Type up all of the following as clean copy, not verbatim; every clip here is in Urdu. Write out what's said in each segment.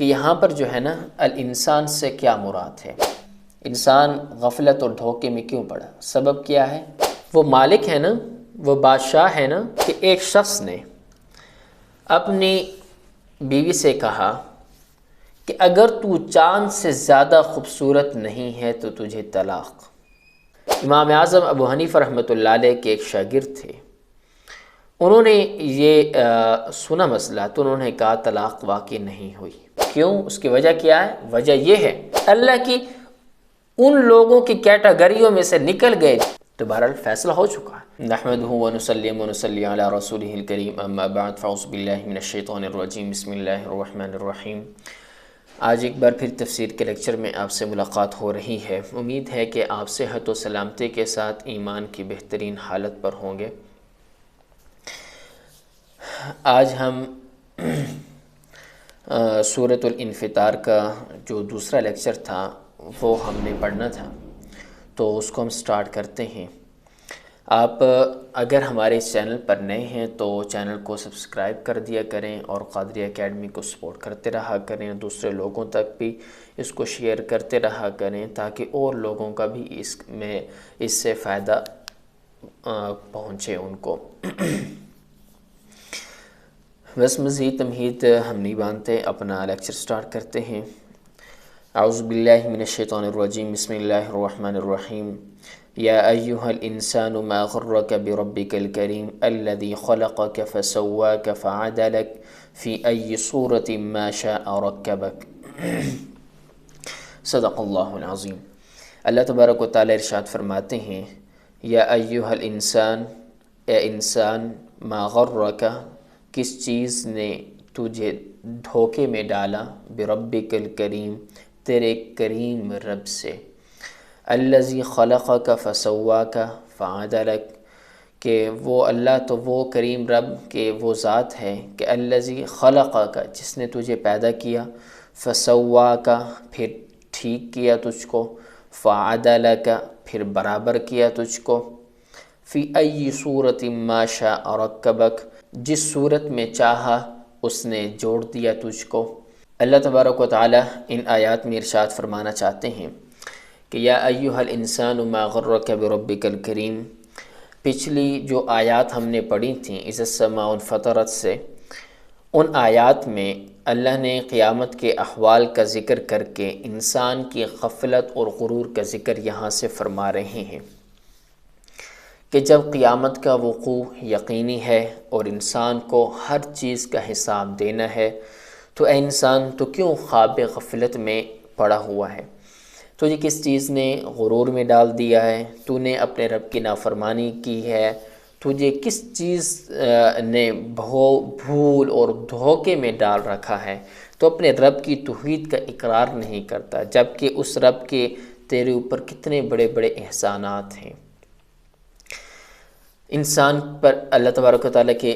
کہ یہاں پر جو ہے نا الانسان سے کیا مراد ہے، انسان غفلت اور دھوکے میں کیوں پڑا، سبب کیا ہے؟ وہ مالک ہے نا، وہ بادشاہ ہے نا، کہ ایک شخص نے اپنی بیوی سے کہا کہ اگر تو چاند سے زیادہ خوبصورت نہیں ہے تو تجھے طلاق۔ امام اعظم ابو حنیفہ رحمۃ اللہ علیہ کے ایک شاگرد تھے، انہوں نے یہ سنا مسئلہ تو انہوں نے کہا طلاق واقع نہیں ہوئی۔ کیوں؟ اس کی وجہ کیا ہے؟ وجہ یہ ہے اللہ کی ان لوگوں کی کیٹیگریوں میں سے نکل گئے تو بہرحال فیصلہ ہو چکا ہے۔ نحمدہ ونصلی علی رسولہ الکریم، اما بعد فاعوذ باللہ من الشیطان الرجیم، بسم اللہ الرحمن الرحیم۔ آج ایک بار پھر تفسیر کے لیکچر میں آپ سے ملاقات ہو رہی ہے۔ امید ہے کہ آپ صحت و سلامتی کے ساتھ ایمان کی بہترین حالت پر ہوں گے۔ آج ہم سورۃ الانفطار کا جو دوسرا لیکچر تھا وہ ہم نے پڑھنا تھا، تو اس کو ہم سٹارٹ کرتے ہیں۔ آپ اگر ہمارے اس چینل پر نئے ہیں تو چینل کو سبسکرائب کر دیا کریں اور قادری اکیڈمی کو سپورٹ کرتے رہا کریں، دوسرے لوگوں تک بھی اس کو شیئر کرتے رہا کریں تاکہ اور لوگوں کا بھی اس سے فائدہ پہنچے ان کو۔ بس مزید تمہید ہم نہیں باندھتے، اپنا لیکچر سٹارٹ کرتے ہیں۔ اعوذ باللہ من الشیطان الرجیم، بسم اللہ الرحمن الرحیم۔ یا ایہا الانسان ما غرک بربک الکریم الذی خلقک فسواک فعدلک فی ای صورت ما شاء رکبک۔ صدق اللہ العظیم۔ اللہ تبارک و تعالی ارشاد فرماتے ہیں، یا ایہا الانسان، اے انسان، ما غرک، کس چیز نے تجھے دھوکے میں ڈالا، بربک الکریم، تیرے کریم رب سے، الذی خلقک فسواک فعدلک، کہ وہ اللہ تو وہ کریم رب کہ وہ ذات ہے کہ الذی خلقک، جس نے تجھے پیدا کیا، فسواک، پھر ٹھیک کیا تجھ کو، فعدلک، پھر برابر کیا تجھ کو، فی ای صورت ما شاء رکبک، جس صورت میں چاہا اس نے جوڑ دیا تجھ کو۔ اللہ تبارک و تعالی ان آیات میں ارشاد فرمانا چاہتے ہیں کہ یا ایہا الانسان ما غرک بربک الکریم۔ پچھلی جو آیات ہم نے پڑھی تھیں اذا السماء انفطرت سے، ان آیات میں اللہ نے قیامت کے احوال کا ذکر کر کے انسان کی غفلت اور غرور کا ذکر یہاں سے فرما رہے ہیں کہ جب قیامت کا وقوع یقینی ہے اور انسان کو ہر چیز کا حساب دینا ہے تو اے انسان تو کیوں خواب غفلت میں پڑا ہوا ہے؟ تجھے کس چیز نے غرور میں ڈال دیا ہے؟ تو نے اپنے رب کی نافرمانی کی ہے؟ تجھے کس چیز نے بھول اور دھوکے میں ڈال رکھا ہے؟ تو اپنے رب کی توحید کا اقرار نہیں کرتا، جبکہ اس رب کے تیرے اوپر کتنے بڑے بڑے احسانات ہیں۔ انسان پر اللہ تبارک و تعالیٰ کے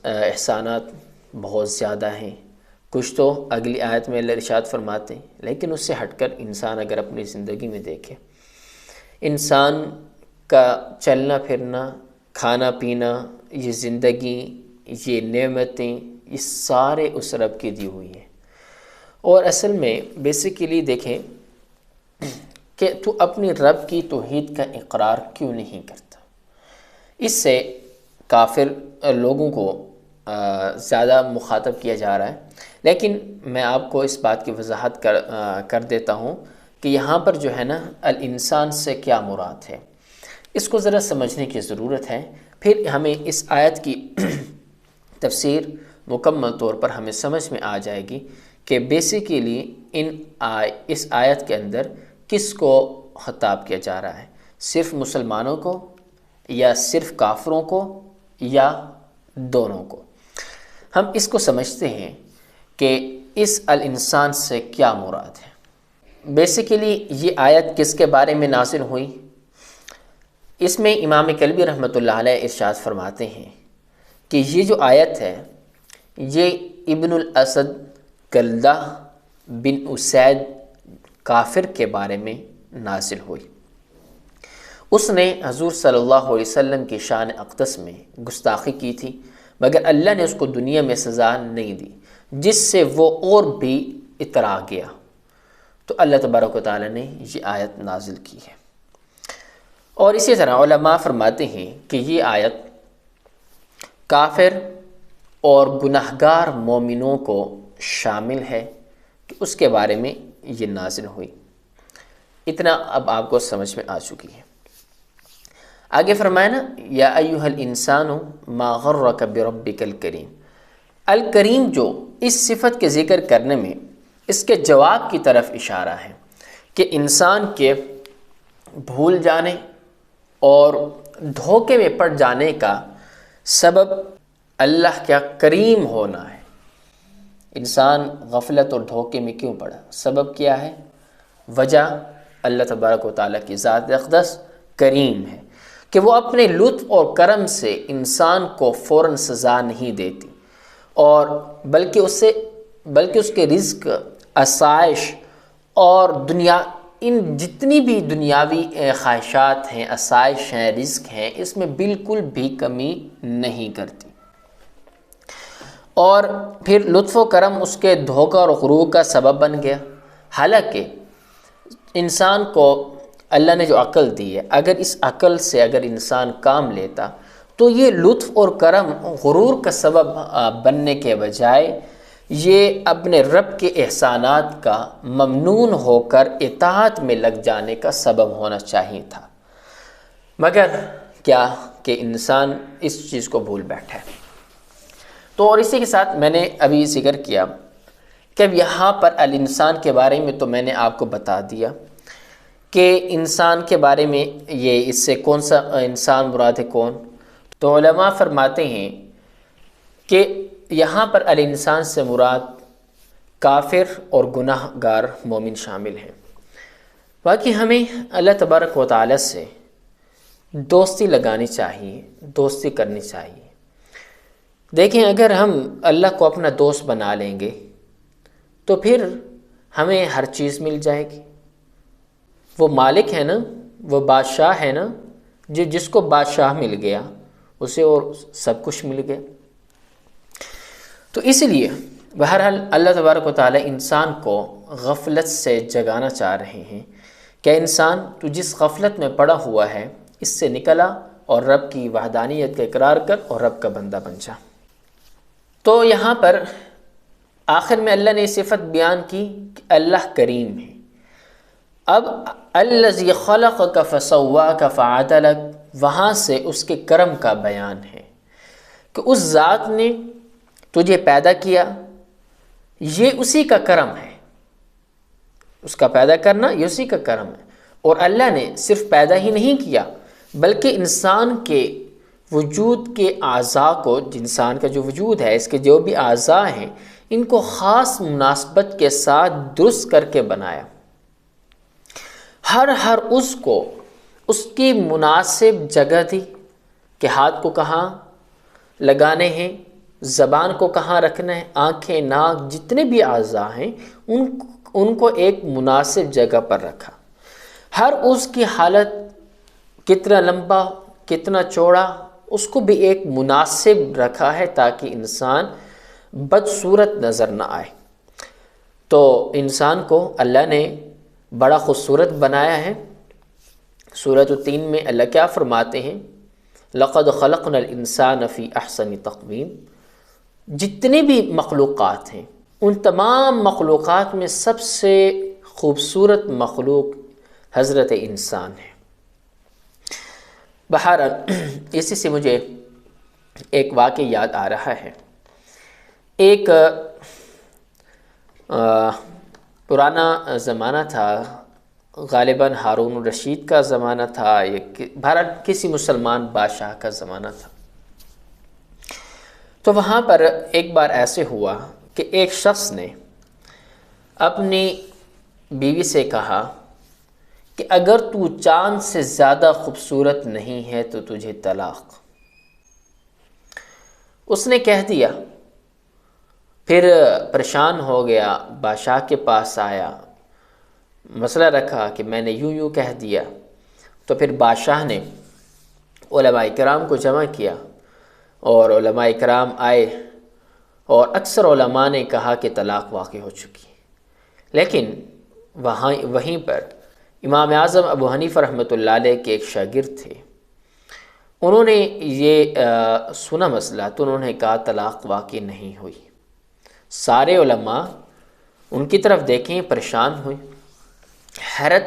احسانات بہت زیادہ ہیں، کچھ تو اگلی آیت میں اللہ ارشاد فرماتے ہیں، لیکن اس سے ہٹ کر انسان اگر اپنی زندگی میں دیکھے، انسان کا چلنا پھرنا، کھانا پینا، یہ زندگی، یہ نعمتیں، یہ سارے اس رب کی دی ہوئی ہیں۔ اور اصل میں بیسیکلی دیکھیں کہ تو اپنی رب کی توحید کا اقرار کیوں نہیں کرتا؟ اس سے کافر لوگوں کو زیادہ مخاطب کیا جا رہا ہے، لیکن میں آپ کو اس بات کی وضاحت کر دیتا ہوں کہ یہاں پر جو ہے نا الانسان سے کیا مراد ہے، اس کو ذرا سمجھنے کی ضرورت ہے، پھر ہمیں اس آیت کی تفسیر مکمل طور پر ہمیں سمجھ میں آ جائے گی کہ بیسیکلی اس آیت کے اندر کس کو خطاب کیا جا رہا ہے، صرف مسلمانوں کو یا صرف کافروں کو یا دونوں کو۔ ہم اس کو سمجھتے ہیں کہ اس الانسان سے کیا مراد ہے۔ بیسیکلی یہ آیت کس کے بارے میں نازل ہوئی؟ اس میں امام کلبی رحمۃ اللہ علیہ ارشاد فرماتے ہیں کہ یہ جو آیت ہے یہ ابن الاسد کلدہ بن اسید کافر کے بارے میں نازل ہوئی۔ اس نے حضور صلی اللہ علیہ وسلم کی شان اقدس میں گستاخی کی تھی، مگر اللہ نے اس کو دنیا میں سزا نہیں دی، جس سے وہ اور بھی اترا گیا، تو اللہ تبارک و تعالیٰ نے یہ آیت نازل کی ہے۔ اور اسی طرح علماء فرماتے ہیں کہ یہ آیت کافر اور گناہگار مومنوں کو شامل ہے کہ اس کے بارے میں یہ نازل ہوئی۔ اتنا اب آپ کو سمجھ میں آ چکی ہے۔ آگے فرمایا نا، یا ایھا الانسان ما غرک بربک الکریم۔ الکریم جو اس صفت کے ذکر کرنے میں اس کے جواب کی طرف اشارہ ہے کہ انسان کے بھول جانے اور دھوکے میں پڑ جانے کا سبب اللہ کا کریم ہونا ہے۔ انسان غفلت اور دھوکے میں کیوں پڑا؟ سبب کیا ہے؟ وجہ اللہ تبارک و تعالیٰ کی ذات اقدس کریم ہے کہ وہ اپنے لطف اور کرم سے انسان کو فوراً سزا نہیں دیتی، اور بلکہ اس کے رزق، آسائش اور ان جتنی بھی دنیاوی خواہشات ہیں، آسائش ہیں، رزق ہیں، اس میں بالکل بھی کمی نہیں کرتی۔ اور پھر لطف و کرم اس کے دھوکہ اور غرور کا سبب بن گیا۔ حالانکہ انسان کو اللہ نے جو عقل دی ہے، اگر اس عقل سے اگر انسان کام لیتا تو یہ لطف اور کرم غرور کا سبب بننے کے بجائے یہ اپنے رب کے احسانات کا ممنون ہو کر اطاعت میں لگ جانے کا سبب ہونا چاہیے تھا، مگر کیا کہ انسان اس چیز کو بھول بیٹھا ہے۔ تو اور اسی کے ساتھ میں نے ابھی ذکر کیا کہ اب یہاں پر الانسان کے بارے میں تو میں نے آپ کو بتا دیا کہ انسان کے بارے میں یہ اس سے کون سا انسان مراد ہے، کون؟ تو علماء فرماتے ہیں کہ یہاں پر الانسان سے مراد کافر اور گناہ گار مومن شامل ہیں۔ باقی ہمیں اللہ تبارک و تعالیٰ سے دوستی لگانی چاہیے، دوستی کرنی چاہیے۔ دیکھیں، اگر ہم اللہ کو اپنا دوست بنا لیں گے تو پھر ہمیں ہر چیز مل جائے گی۔ وہ مالک ہے نا، وہ بادشاہ ہے نا، جس کو بادشاہ مل گیا اسے اور سب کچھ مل گیا۔ تو اس لیے بہرحال اللہ تبارک و تعالیٰ انسان کو غفلت سے جگانا چاہ رہے ہیں کہ انسان تو جس غفلت میں پڑا ہوا ہے اس سے نکلا اور رب کی وحدانیت کا اقرار کر اور رب کا بندہ بن جا۔ تو یہاں پر آخر میں اللہ نے صفت بیان کی کہ اللہ کریم ہے۔ اب الذی خلقک فسواک فعدلک، وہاں سے اس کے کرم کا بیان ہے کہ اس ذات نے تجھے پیدا کیا، یہ اسی کا کرم ہے، اس کا پیدا کرنا یہ اسی کا کرم ہے۔ اور اللہ نے صرف پیدا ہی نہیں کیا بلکہ انسان کے وجود کے اعضاء کو، انسان کا جو وجود ہے، اس کے جو بھی اعضاء ہیں، ان کو خاص مناسبت کے ساتھ درست کر کے بنایا۔ ہر اس کو اس کی مناسب جگہ دی کہ ہاتھ کو کہاں لگانے ہیں، زبان کو کہاں رکھنا ہے، آنکھیں، ناک، جتنے بھی اعضاء ہیں ان کو ایک مناسب جگہ پر رکھا۔ ہر اس کی حالت کتنا لمبا، کتنا چوڑا، اس کو بھی ایک مناسب رکھا ہے تاکہ انسان بدصورت نظر نہ آئے۔ تو انسان کو اللہ نے بڑا خوبصورت بنایا ہے۔ سورۃ التین میں اللہ کیا فرماتے ہیں؟ لَقَدْ خَلَقْنَا الْإِنسَانَ فِي أَحْسَنِ تَقْوِيمٍ۔ جتنے بھی مخلوقات ہیں ان تمام مخلوقات میں سب سے خوبصورت مخلوق حضرت انسان ہے۔ بہرحال اسی سے مجھے ایک واقعہ یاد آ رہا ہے۔ ایک پرانا زمانہ تھا، غالباً ہارون الرشید کا زمانہ تھا، بہرحال کسی مسلمان بادشاہ کا زمانہ تھا۔ تو وہاں پر ایک بار ایسے ہوا کہ ایک شخص نے اپنی بیوی سے کہا کہ اگر تو چاند سے زیادہ خوبصورت نہیں ہے تو تجھے طلاق۔ اس نے کہہ دیا، پھر پریشان ہو گیا، بادشاہ کے پاس آیا، مسئلہ رکھا کہ میں نے یوں کہہ دیا۔ تو پھر بادشاہ نے علماء کرام کو جمع کیا اور علماء کرام آئے اور اکثر علماء نے کہا کہ طلاق واقع ہو چکی ہے۔ لیکن وہیں پر امام اعظم ابو حنیفہ رحمۃ اللہ علیہ کے ایک شاگرد تھے، انہوں نے یہ سنا مسئلہ تو انہوں نے کہا طلاق واقع نہیں ہوئی۔ سارے علماء ان کی طرف دیکھیں، پریشان ہوئے، حیرت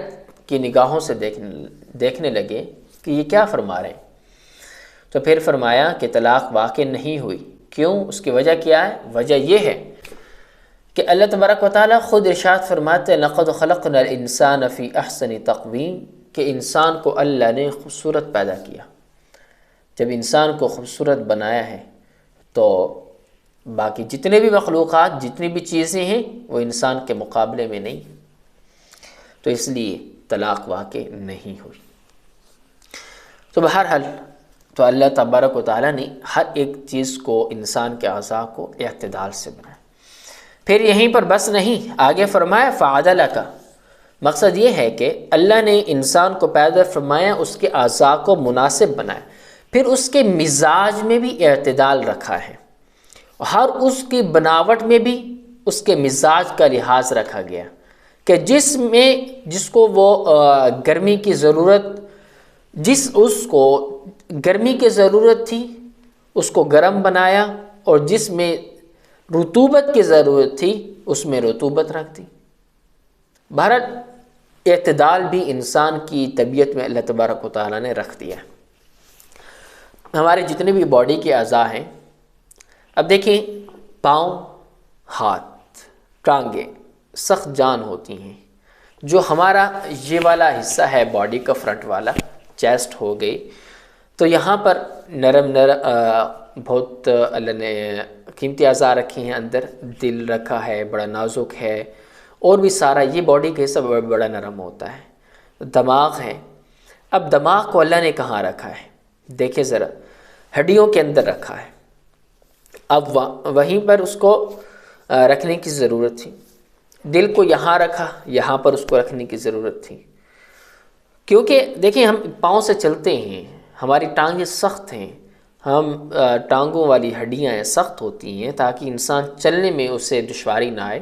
کی نگاہوں سے دیکھنے لگے کہ یہ کیا فرما رہے ہیں۔ تو پھر فرمایا کہ طلاق واقع نہیں ہوئی۔ کیوں؟ اس کی وجہ کیا ہے؟ وجہ یہ ہے کہ اللہ تبارک و تعالیٰ خود ارشاد فرماتے ہیں لَقَدْ خَلَقْنَا الْإِنسَانَ فِي أَحْسَنِ تَقْوِيمٍ، کہ انسان کو اللہ نے خوبصورت پیدا کیا۔ جب انسان کو خوبصورت بنایا ہے تو باقی جتنے بھی مخلوقات، جتنی بھی چیزیں ہیں وہ انسان کے مقابلے میں نہیں، تو اس لیے طلاق واقع نہیں ہوئی۔ تو بہرحال تو اللہ تبارک و تعالیٰ نے ہر ایک چیز کو، انسان کے اعضاء کو اعتدال سے بنایا۔ پھر یہیں پر بس نہیں، آگے فرمایا فَعَدَلَكَ، مقصد یہ ہے کہ اللہ نے انسان کو پیدا فرمایا، اس کے اعضاء کو مناسب بنایا، پھر اس کے مزاج میں بھی اعتدال رکھا ہے، ہر اس کی بناوٹ میں بھی اس کے مزاج کا لحاظ رکھا گیا کہ جس کو وہ گرمی کی ضرورت، اس کو گرمی کی ضرورت تھی اس کو گرم بنایا، اور جس میں رطوبت کی ضرورت تھی اس میں رطوبت رکھ دی۔ بہرحال اعتدال بھی انسان کی طبیعت میں اللہ تبارک و تعالیٰ نے رکھ دیا ہے۔ ہمارے جتنے بھی باڈی کے اعضاء ہیں، اب دیکھیں پاؤں، ہاتھ، ٹانگیں سخت جان ہوتی ہیں، جو ہمارا یہ والا حصہ ہے باڈی کا فرنٹ والا، چیسٹ ہو گئی، تو یہاں پر نرم بہت اللہ نے قیمتی اعضاء رکھے ہیں، اندر دل رکھا ہے بڑا نازک ہے، اور بھی سارا یہ باڈی کا حصہ بڑا نرم ہوتا ہے۔ دماغ ہے، اب دماغ کو اللہ نے کہاں رکھا ہے؟ دیکھیں ذرا، ہڈیوں کے اندر رکھا ہے۔ اب وہیں پر اس کو رکھنے کی ضرورت تھی، دل کو یہاں رکھا، یہاں پر اس کو رکھنے کی ضرورت تھی، کیونکہ دیکھیں ہم پاؤں سے چلتے ہیں، ہماری ٹانگیں سخت ہیں، ہم ٹانگوں والی ہڈیاں سخت ہوتی ہیں تاکہ انسان چلنے میں اسے دشواری نہ آئے،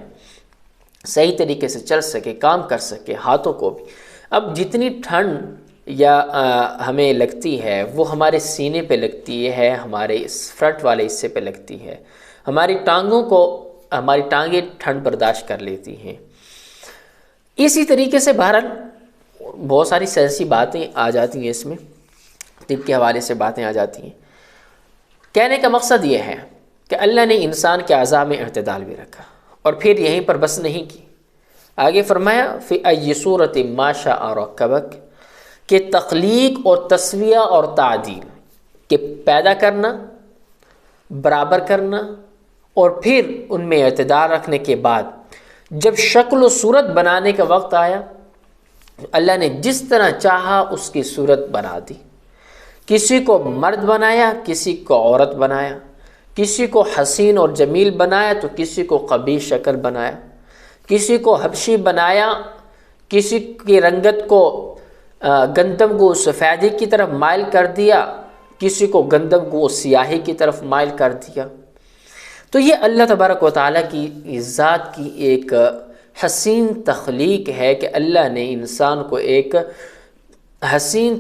صحیح طریقے سے چل سکے، کام کر سکے، ہاتھوں کو بھی۔ اب جتنی ٹھنڈ یا ہمیں لگتی ہے وہ ہمارے سینے پہ لگتی ہے، ہمارے اس فرنٹ والے حصے پہ لگتی ہے، ہماری ٹانگیں ٹھنڈ برداشت کر لیتی ہیں۔ اسی طریقے سے بہرحال بہت ساری سائنسی باتیں آ جاتی ہیں، اس میں طب کے حوالے سے باتیں آ جاتی ہیں۔ کہنے کا مقصد یہ ہے کہ اللہ نے انسان کے اعضاء میں اعتدال بھی رکھا، اور پھر یہیں پر بس نہیں کی، آگے فرمایا فی ای صورت ما شاء رکبک، کہ تخلیق اور تسویہ اور تعدیل، کہ پیدا کرنا، برابر کرنا، اور پھر ان میں اعتدال رکھنے کے بعد جب شکل و صورت بنانے کا وقت آیا، اللہ نے جس طرح چاہا اس کی صورت بنا دی، کسی کو مرد بنایا، کسی کو عورت بنایا، کسی کو حسین اور جمیل بنایا تو کسی کو قبیح شکل بنایا، کسی کو حبشی بنایا، کسی کی رنگت کو گندم کو سفیدی کی طرف مائل کر دیا، کسی کو گندم کو سیاہی کی طرف مائل کر دیا۔ تو یہ اللہ تبارک و تعالیٰ کی ذات کی ایک حسین تخلیق ہے کہ اللہ نے انسان کو ایک حسین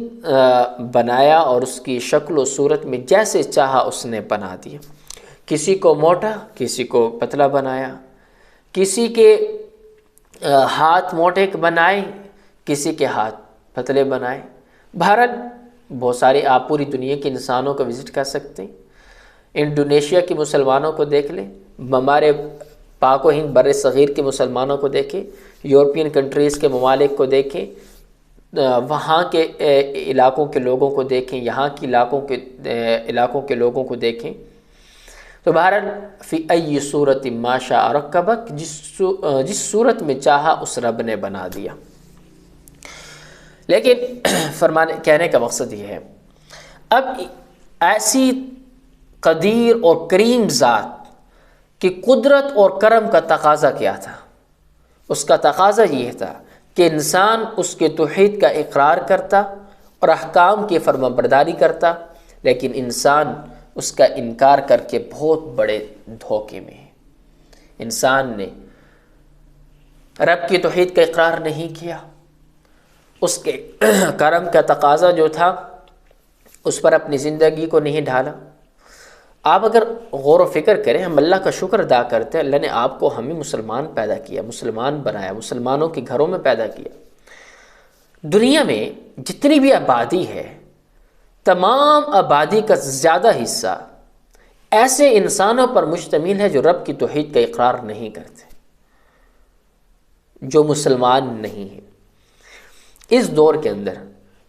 بنایا اور اس کی شکل و صورت میں جیسے چاہا اس نے بنا دیا۔ کسی کو موٹا، کسی کو پتلا بنایا، کسی کے ہاتھ موٹے بنائے، کسی کے ہاتھ پتلے بنائے۔ بھارت بہت سارے، آپ پوری دنیا کے انسانوں کو وزٹ کر سکتے ہیں، انڈونیشیا کے مسلمانوں کو دیکھ لیں، ہمارے پاک و ہند بر صغیر کے مسلمانوں کو دیکھیں، یورپین کنٹریز کے ممالک کو دیکھیں، وہاں کے علاقوں کے لوگوں کو دیکھیں، یہاں کے علاقوں کے لوگوں کو دیکھیں۔ تو بہرحال فی ای صورت ما شاء رکبک، جس صورت میں چاہا اس رب نے بنا دیا۔ لیکن کہنے کا مقصد یہ ہے، اب ایسی قدیر اور کریم ذات کی قدرت اور کرم کا تقاضا کیا تھا؟ اس کا تقاضا یہ تھا کہ انسان اس کے توحید کا اقرار کرتا اور احکام کی فرما برداری کرتا، لیکن انسان اس کا انکار کر کے بہت بڑے دھوکے میں ہے۔ انسان نے رب کی توحید کا اقرار نہیں کیا، اس کے کرم کا تقاضا جو تھا اس پر اپنی زندگی کو نہیں ڈھالا۔ آپ اگر غور و فکر کریں، ہم اللہ کا شکر ادا کرتے ہیں، اللہ نے آپ کو ہمیں مسلمان پیدا کیا، مسلمان بنایا، مسلمانوں کے گھروں میں پیدا کیا۔ دنیا میں جتنی بھی آبادی ہے، تمام آبادی کا زیادہ حصہ ایسے انسانوں پر مشتمل ہے جو رب کی توحید کا اقرار نہیں کرتے، جو مسلمان نہیں ہیں۔ اس دور کے اندر،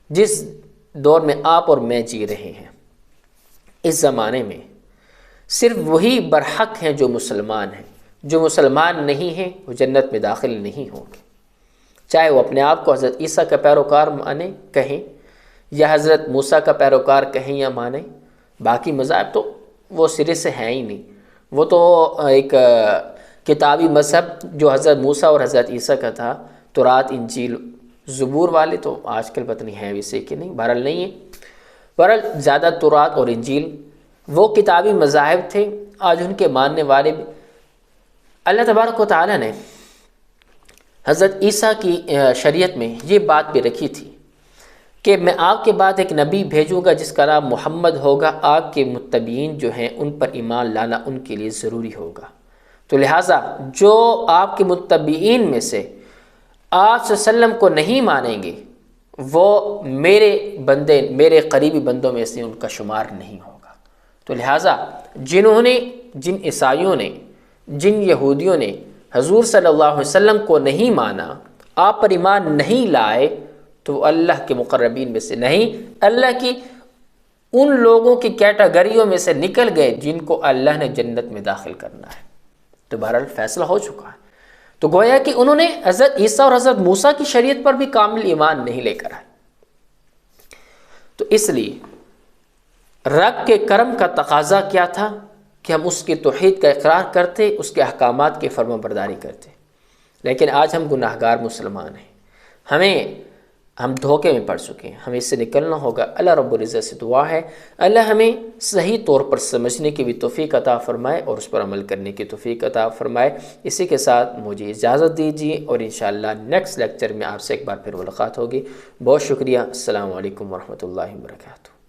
جس دور میں آپ اور میں جی رہے ہیں، اس زمانے میں صرف وہی برحق ہیں جو مسلمان ہیں۔ جو مسلمان نہیں ہیں وہ جنت میں داخل نہیں ہوں گے، چاہے وہ اپنے آپ کو حضرت عیسیٰ کا پیروکار مانیں کہیں، یا حضرت موسیٰ کا پیروکار کہیں یا مانیں۔ باقی مذاہب تو وہ سرے سے ہیں ہی نہیں، وہ تو ایک کتابی مذہب جو حضرت موسیٰ اور حضرت عیسیٰ کا تھا، تورات، انجیل، زبور والے تو آج کل پتہ نہیں ہیں ویسے کہ نہیں، بہرحال نہیں ہے۔ بہرحال زیادہ تورات اور انجیل وہ کتابی مذاہب تھے، آج ان کے ماننے والے بھی۔ اللہ تبارک و تعالیٰ نے حضرت عیسیٰ کی شریعت میں یہ بات بھی رکھی تھی کہ میں آپ کے بعد ایک نبی بھیجوں گا جس کا نام محمد ہوگا، آپ کے متبعین جو ہیں ان پر ایمان لانا ان کے لیے ضروری ہوگا۔ تو لہٰذا جو آپ کے متبعین میں سے آپ صلی اللہ علیہ وسلم کو نہیں مانیں گے، وہ میرے بندے، میرے قریبی بندوں میں سے ان کا شمار نہیں ہوگا۔ تو لہٰذا جن عیسائیوں نے، جن یہودیوں نے حضور صلی اللہ علیہ وسلم کو نہیں مانا، آپ پر ایمان نہیں لائے، تو وہ اللہ کے مقربین میں سے نہیں، اللہ کی ان لوگوں کی کیٹیگریوں میں سے نکل گئے جن کو اللہ نے جنت میں داخل کرنا ہے۔ تو بہرحال فیصلہ ہو چکا ہے۔ تو گویا کہ انہوں نے حضرت عیسیٰ اور حضرت موسیٰ کی شریعت پر بھی کامل ایمان نہیں لے کر آئے۔ تو اس لیے رب کے کرم کا تقاضا کیا تھا کہ ہم اس کی توحید کا اقرار کرتے، اس کے احکامات کی فرما برداری کرتے۔ لیکن آج ہم گناہگار مسلمان ہیں، ہم دھوکے میں پڑ چکے ہیں، ہمیں اس سے نکلنا ہوگا۔ اللہ رب العزت سے دعا ہے اللہ ہمیں صحیح طور پر سمجھنے کی بھی توفیق عطا فرمائے اور اس پر عمل کرنے کی توفیق عطا فرمائے۔ اسی کے ساتھ مجھے اجازت دیجیے اور انشاءاللہ نیکسٹ لیکچر میں آپ سے ایک بار پھر ملاقات ہوگی۔ بہت شکریہ۔ السلام علیکم ورحمۃ اللہ وبرکاتہ۔